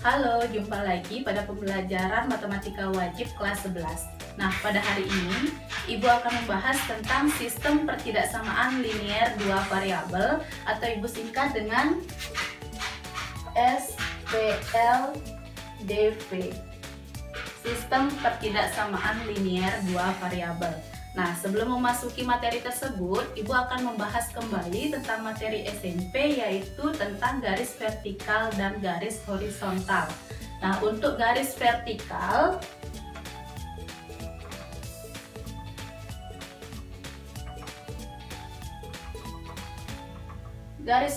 Halo, jumpa lagi pada pembelajaran Matematika Wajib kelas 11. Nah, pada hari ini, Ibu akan membahas tentang sistem pertidaksamaan linier dua variabel atau Ibu singkat dengan SPLDV. Sistem pertidaksamaan linier dua variabel. Nah, sebelum memasuki materi tersebut, Ibu akan membahas kembali tentang materi SMP, yaitu tentang garis vertikal dan garis horizontal. Nah, untuk garis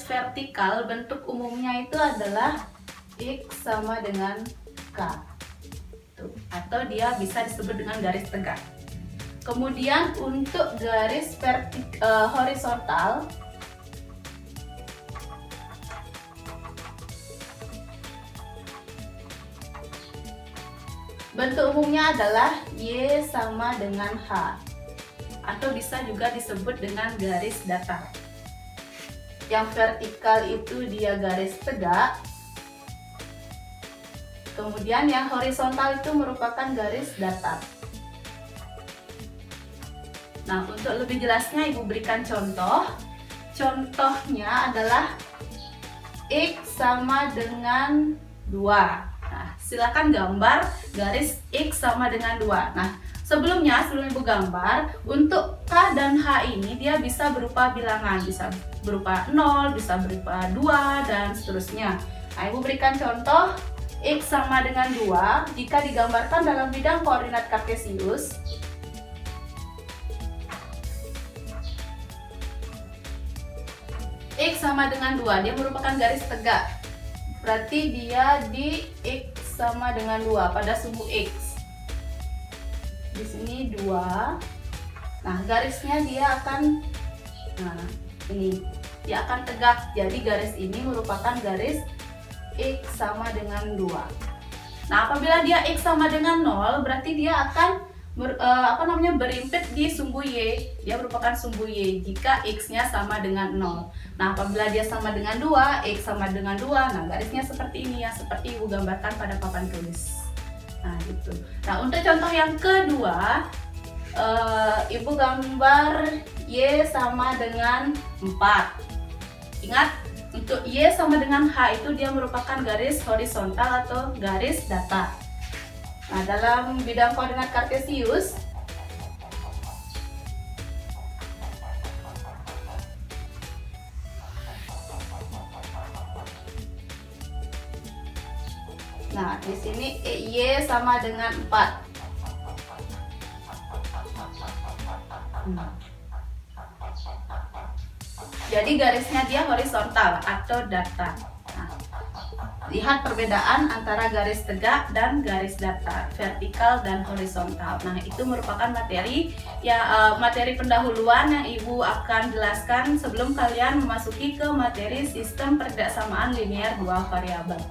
vertikal, bentuk umumnya itu adalah X sama dengan K. Atau dia bisa disebut dengan garis tegak. Kemudian untuk garis horizontal, bentuk umumnya adalah Y sama dengan H, atau bisa juga disebut dengan garis datar. Yang vertikal itu dia garis tegak, kemudian yang horizontal itu merupakan garis datar. Nah, untuk lebih jelasnya Ibu berikan contoh. Contohnya adalah X sama dengan 2. Nah, silakan gambar garis X sama dengan 2. Nah, sebelum Ibu gambar, untuk K dan H ini dia bisa berupa bilangan, bisa berupa 0, bisa berupa 2, dan seterusnya. Nah, Ibu berikan contoh X sama dengan 2 jika digambarkan dalam bidang koordinat kartesius. X sama dengan 2, dia merupakan garis tegak. Berarti dia di X sama dengan 2 pada sumbu X. Di sini 2. Nah, garisnya dia akan ini. Dia akan tegak. Jadi garis ini merupakan garis X sama dengan 2. Nah, apabila dia X sama dengan 0, berarti dia akan berimpit di sumbu Y. Dia merupakan sumbu Y jika X-nya sama dengan 0. Nah, apabila dia sama dengan 2, X sama dengan 2, nah garisnya seperti ini ya, seperti Ibu gambarkan pada papan tulis. Nah, gitu. Nah, untuk contoh yang kedua, Ibu gambar Y sama dengan 4. Ingat, untuk Y sama dengan H itu dia merupakan garis horizontal atau garis datar. Nah, dalam bidang koordinat kartesius, nah di sini Y sama dengan 4. Jadi garisnya dia horizontal atau datar. Lihat perbedaan antara garis tegak dan garis datar, vertikal dan horizontal. Nah, itu merupakan materi pendahuluan yang Ibu akan jelaskan sebelum kalian memasuki ke materi sistem pertidaksamaan linier dua variabel.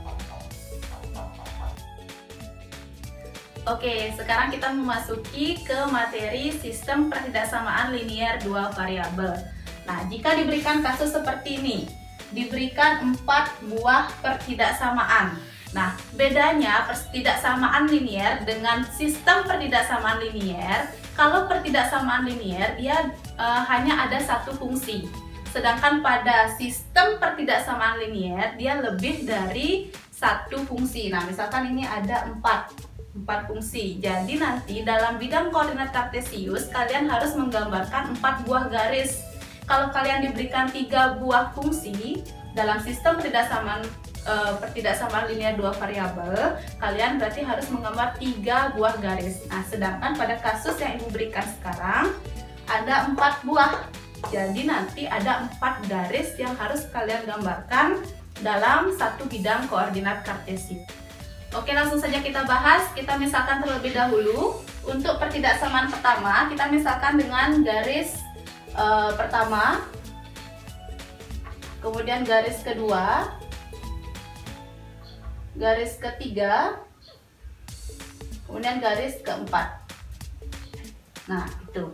Oke, sekarang kita memasuki ke materi sistem pertidaksamaan linier dua variabel. Nah, jika diberikan kasus seperti ini, diberikan 4 buah pertidaksamaan. Nah, bedanya pertidaksamaan linier dengan sistem pertidaksamaan linier. Kalau pertidaksamaan linier dia hanya ada satu fungsi. Sedangkan pada sistem pertidaksamaan linier dia lebih dari satu fungsi. Nah, misalkan ini ada 4 fungsi. Jadi nanti dalam bidang koordinat kartesius kalian harus menggambarkan 4 buah garis. Kalau kalian diberikan 3 buah fungsi dalam sistem pertidaksamaan linier dua variabel, kalian berarti harus menggambar 3 buah garis. Nah, sedangkan pada kasus yang Ibu berikan sekarang ada 4 buah. Jadi nanti ada 4 garis yang harus kalian gambarkan dalam satu bidang koordinat kartesius. Oke, langsung saja kita bahas. Kita misalkan terlebih dahulu. Untuk pertidaksamaan pertama, kita misalkan dengan garis pertama, kemudian garis kedua, garis ketiga, kemudian garis keempat. Nah, itu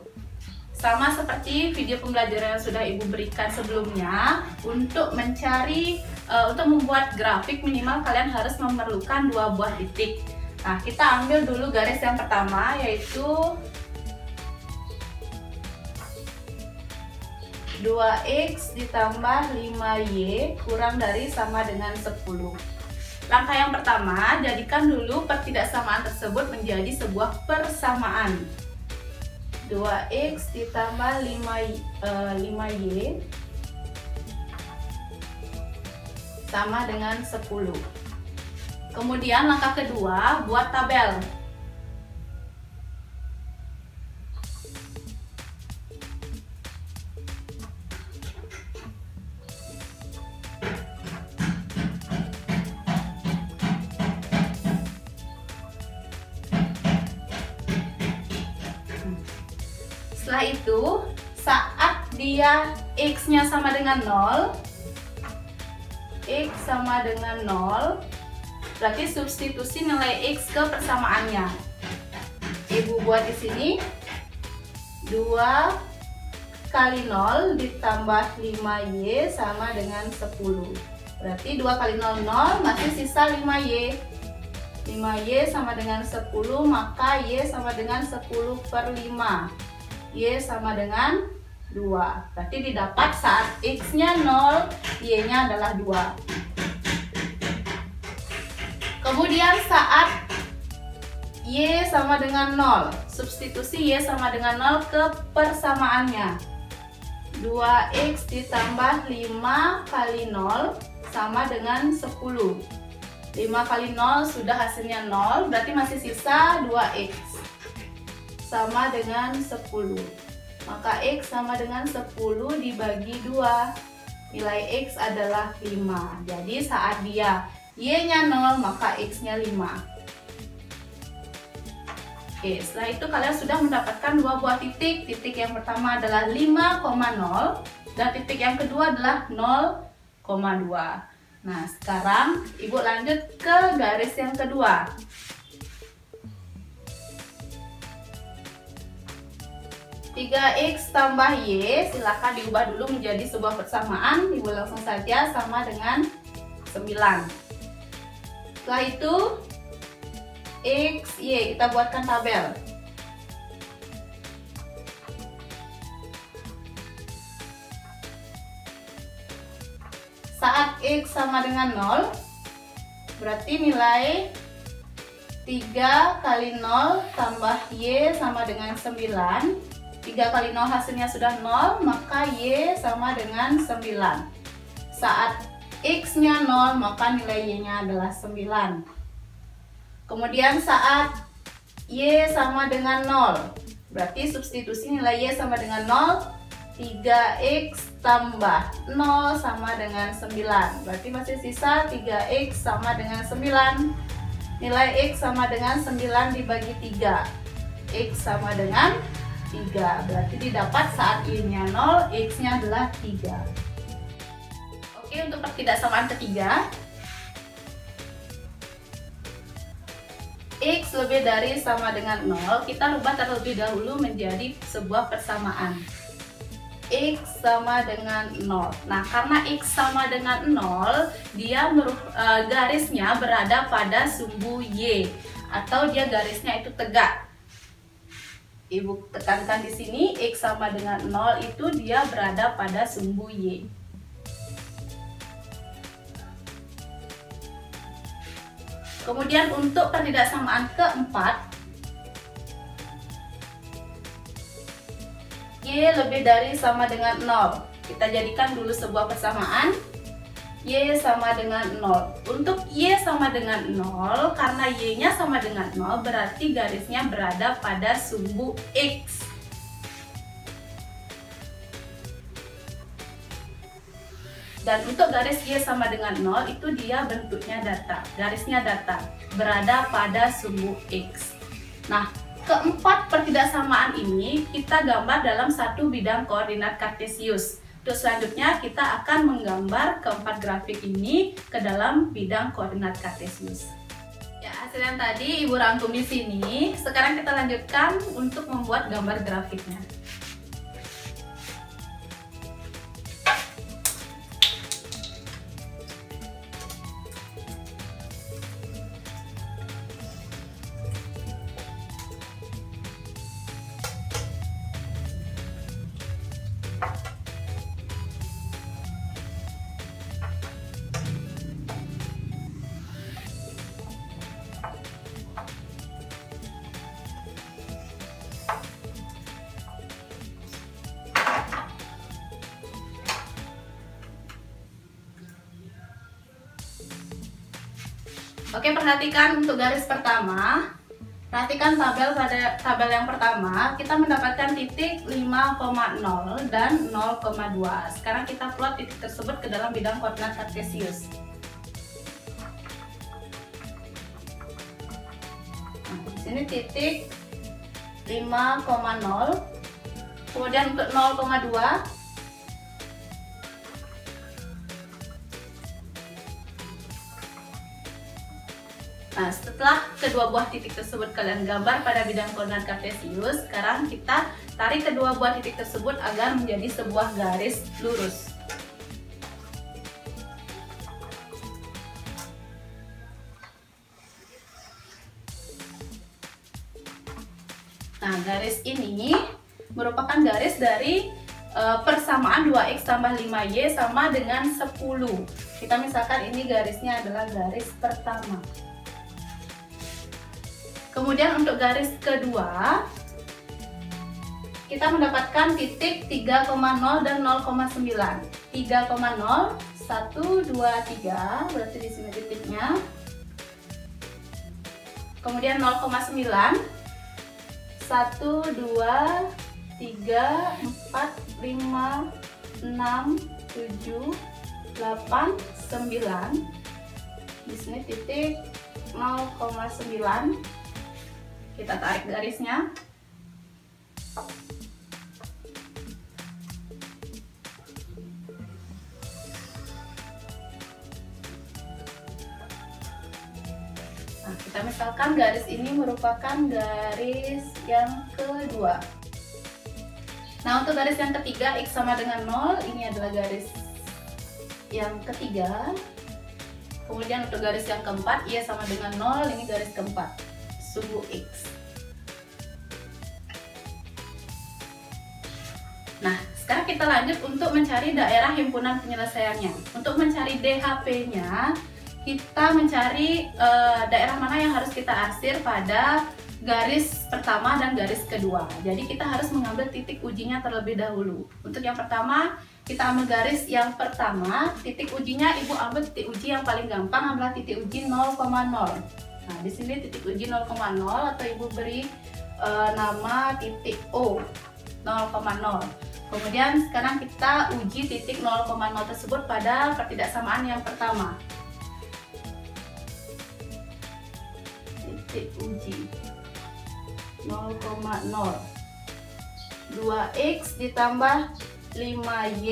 Sama seperti video pembelajaran yang sudah Ibu berikan sebelumnya, untuk mencari, untuk membuat grafik minimal kalian harus memerlukan 2 buah titik. Nah, kita ambil dulu garis yang pertama, yaitu 2x ditambah 5y kurang dari sama dengan 10. Langkah yang pertama, jadikan dulu pertidaksamaan tersebut menjadi sebuah persamaan. 2x ditambah 5y sama dengan 10. Kemudian langkah kedua, buat tabel. Setelah itu, saat dia x-nya sama dengan 0, x sama dengan 0, berarti substitusi nilai x ke persamaannya. Ibu buat di sini 2 kali 0 ditambah 5y sama dengan 10. Berarti 2 kali 0, 0, masih sisa 5y. 5y sama dengan 10, maka y sama dengan 10/5. Y sama dengan 2. Berarti didapat saat x-nya 0, y-nya adalah 2. Kemudian saat y sama dengan 0, substitusi y sama dengan 0 ke persamaannya. 2x ditambah 5 kali 0 sama dengan 10. 5 kali 0 sudah hasilnya 0, berarti masih sisa 2x. Sama dengan 10. Maka x sama dengan 10 dibagi 2. Nilai x adalah 5. Jadi saat dia y-nya 0, maka x-nya 5. Oke, setelah itu kalian sudah mendapatkan 2 buah titik. Titik yang pertama adalah 5,0 dan titik yang kedua adalah 0,2. Nah, sekarang Ibu lanjut ke garis yang kedua. 3x tambah y, silakan diubah dulu menjadi sebuah persamaan. Ibu langsung saja sama dengan 9. Setelah itu x, y, kita buatkan tabel. Saat x sama dengan 0, berarti nilai 3 kali 0 tambah y sama dengan 9. 3 kali 0 hasilnya sudah 0, maka y sama dengan 9. Saat x-nya 0, maka nilai y-nya adalah 9. Kemudian saat y sama dengan 0, berarti substitusi nilai y sama dengan 0, 3x tambah 0 sama dengan 9. Berarti masih sisa 3x sama dengan 9. Nilai x sama dengan 9 dibagi 3. X sama dengan 3. Berarti didapat saat y-nya 0, x-nya adalah 3. Oke, untuk pertidaksamaan ketiga, x lebih dari sama dengan 0, kita rubah terlebih dahulu menjadi sebuah persamaan. X sama dengan 0. Nah, karena x sama dengan 0, dia garisnya berada pada sumbu y, atau dia garisnya itu tegak. Ibu tekankan di sini, x sama dengan 0 itu dia berada pada sumbu y. Kemudian untuk pertidaksamaan keempat, y lebih dari sama dengan 0. Kita jadikan dulu sebuah persamaan. Y sama dengan 0. Untuk y sama dengan 0, karena y-nya sama dengan 0, berarti garisnya berada pada sumbu x. Dan untuk garis y sama dengan 0, itu dia bentuknya datar, garisnya datar, berada pada sumbu x. Nah, keempat pertidaksamaan ini kita gambar dalam satu bidang koordinat kartesius. Untuk selanjutnya kita akan menggambar keempat grafik ini ke dalam bidang koordinat kartesius. Ya, hasil yang tadi Ibu rangkum di sini. Sekarang kita lanjutkan untuk membuat gambar grafiknya. Oke, perhatikan untuk garis pertama. Perhatikan tabel yang pertama, kita mendapatkan titik 5,0 dan 0,2. Sekarang kita plot titik tersebut ke dalam bidang koordinat kartesius. Nah, di sini titik 5,0. Kemudian untuk 0,2, nah, setelah kedua buah titik tersebut kalian gambar pada bidang koordinat kartesius, sekarang kita tarik kedua buah titik tersebut agar menjadi sebuah garis lurus. Nah, garis ini merupakan garis dari persamaan 2x tambah 5y sama dengan 10. Kita misalkan ini garisnya adalah garis pertama. Kemudian untuk garis kedua, kita mendapatkan titik 3,0 dan 0,9. 3,0, 1, 2, 3, berarti di sini titiknya. Kemudian 0,9, 1, 2, 3, 4, 5, 6, 7, 8, 9. Di sini titik 0,9. Kita tarik garisnya. Nah, kita misalkan garis ini merupakan garis yang kedua. Nah, untuk garis yang ketiga, x sama dengan 0, ini adalah garis yang ketiga. Kemudian untuk garis yang keempat, y sama dengan 0, ini garis keempat, sumbu x. Nah, sekarang kita lanjut untuk mencari daerah himpunan penyelesaiannya. Untuk mencari DHP-nya, kita mencari daerah mana yang harus kita arsir pada garis pertama dan garis kedua. Jadi kita harus mengambil titik ujinya terlebih dahulu. Untuk yang pertama, kita ambil garis yang pertama. Titik ujinya Ibu ambil titik uji yang paling gampang adalah titik uji 0,0. Nah, di sini titik uji 0,0 atau Ibu beri nama titik O 0,0. Kemudian sekarang kita uji titik 0,0 tersebut pada pertidaksamaan yang pertama. Titik uji 0,0, 2x ditambah 5y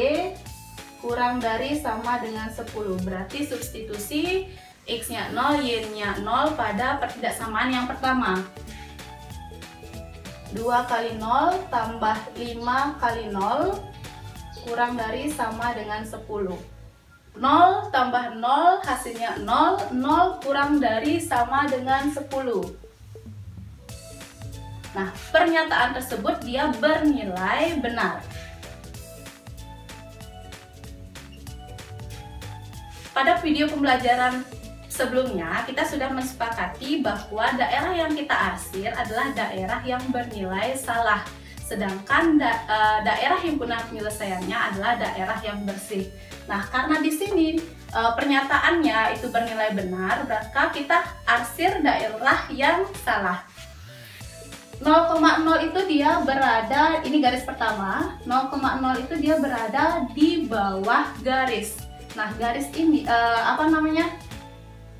kurang dari sama dengan 10. Berarti substitusi x-nya 0, y-nya 0 pada pertidaksamaan yang pertama. 2 kali 0 tambah 5 kali 0 kurang dari sama dengan 10. 0 tambah 0 hasilnya 0, 0 kurang dari sama dengan 10. Nah, pernyataan tersebut dia bernilai benar. Pada video pembelajaran sebelumnya, kita sudah mensepakati bahwa daerah yang kita arsir adalah daerah yang bernilai salah. Sedangkan daerah himpunan penyelesaiannya adalah daerah yang bersih. Nah, karena di sini pernyataannya itu bernilai benar, maka kita arsir daerah yang salah. 0,0 itu dia berada, ini garis pertama, 0,0 itu dia berada di bawah garis. Nah, garis ini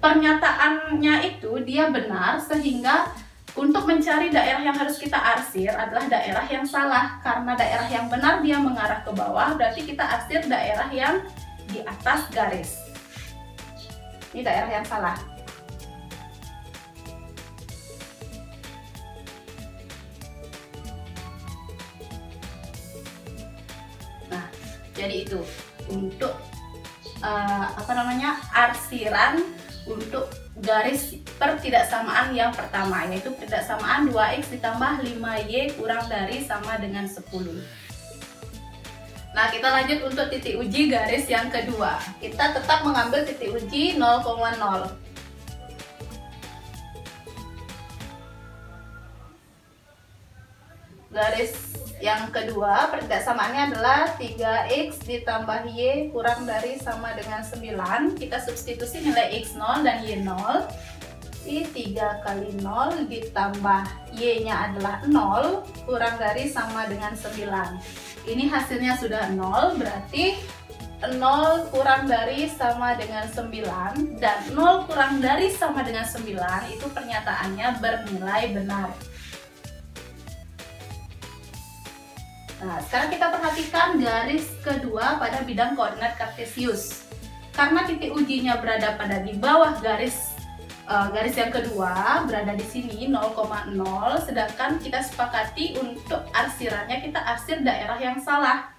pernyataannya itu dia benar, sehingga untuk mencari daerah yang harus kita arsir adalah daerah yang salah. Karena daerah yang benar dia mengarah ke bawah, berarti kita arsir daerah yang di atas garis. Ini daerah yang salah. Nah, jadi itu untuk arsiran untuk garis pertidaksamaan yang pertama, yaitu pertidaksamaan 2x ditambah 5y kurang dari sama dengan 10. Nah, kita lanjut untuk titik uji garis yang kedua. Kita tetap mengambil titik uji 0,0. Garis Yang kedua, pertidaksamaannya adalah 3x ditambah y kurang dari sama dengan 9. Kita substitusi nilai x0 dan y0. Di 3 kali 0 ditambah y-nya adalah 0 kurang dari sama dengan 9. Ini hasilnya sudah 0, berarti 0 kurang dari sama dengan 9 dan 0 kurang dari sama dengan 9 itu pernyataannya bernilai benar. Nah, sekarang kita perhatikan garis kedua pada bidang koordinat kartesius. Karena titik ujinya berada pada di bawah garis yang kedua, berada di sini 0,0, sedangkan kita sepakati untuk arsirannya kita arsir daerah yang salah.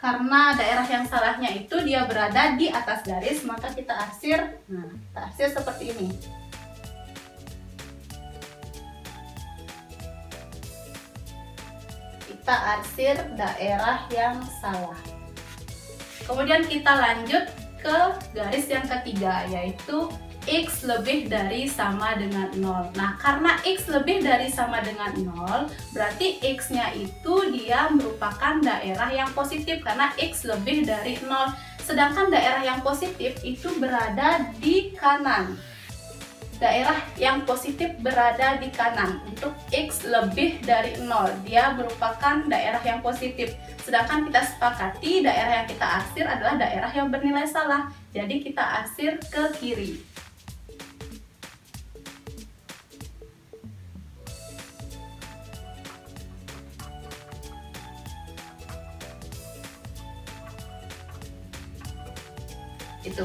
Karena daerah yang salahnya itu dia berada di atas garis, maka kita arsir, kita arsir seperti ini. Kita arsir daerah yang salah. Kemudian kita lanjut ke garis yang ketiga, yaitu x lebih dari sama dengan 0. Nah, karena x lebih dari sama dengan 0, berarti x-nya itu dia merupakan daerah yang positif karena x lebih dari 0. Sedangkan daerah yang positif itu berada di kanan. Daerah yang positif berada di kanan. Untuk x lebih dari 0, dia merupakan daerah yang positif. Sedangkan kita sepakati daerah yang kita arsir adalah daerah yang bernilai salah. Jadi kita arsir ke kiri. Itu.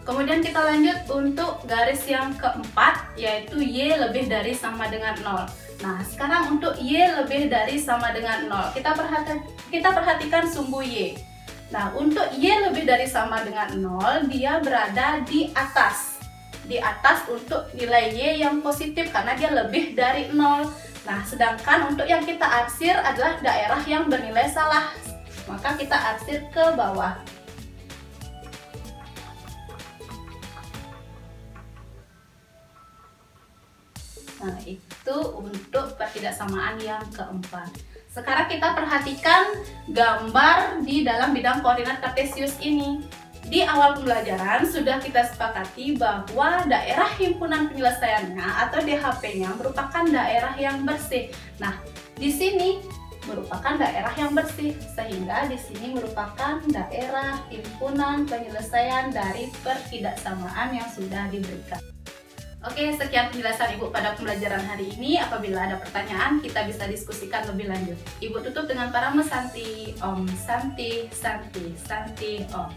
Kemudian kita lanjut untuk garis yang keempat, yaitu y lebih dari sama dengan 0. Nah, sekarang untuk y lebih dari sama dengan 0, kita perhatikan sumbu y. Nah, untuk y lebih dari sama dengan 0, dia berada di atas. Di atas untuk nilai y yang positif karena dia lebih dari 0. Nah, sedangkan untuk yang kita arsir adalah daerah yang bernilai salah. Maka kita arsir ke bawah. Nah, itu untuk pertidaksamaan yang keempat. Sekarang kita perhatikan gambar di dalam bidang koordinat kartesius ini. Di awal pembelajaran sudah kita sepakati bahwa daerah himpunan penyelesaiannya atau DHP-nya merupakan daerah yang bersih. Nah, di sini merupakan daerah yang bersih, sehingga di sini merupakan daerah himpunan penyelesaian dari pertidaksamaan yang sudah diberikan. Oke, sekian penjelasan Ibu pada pembelajaran hari ini. Apabila ada pertanyaan, kita bisa diskusikan lebih lanjut. Ibu tutup dengan parame Santi Om, Santi, Santi, Santi Om.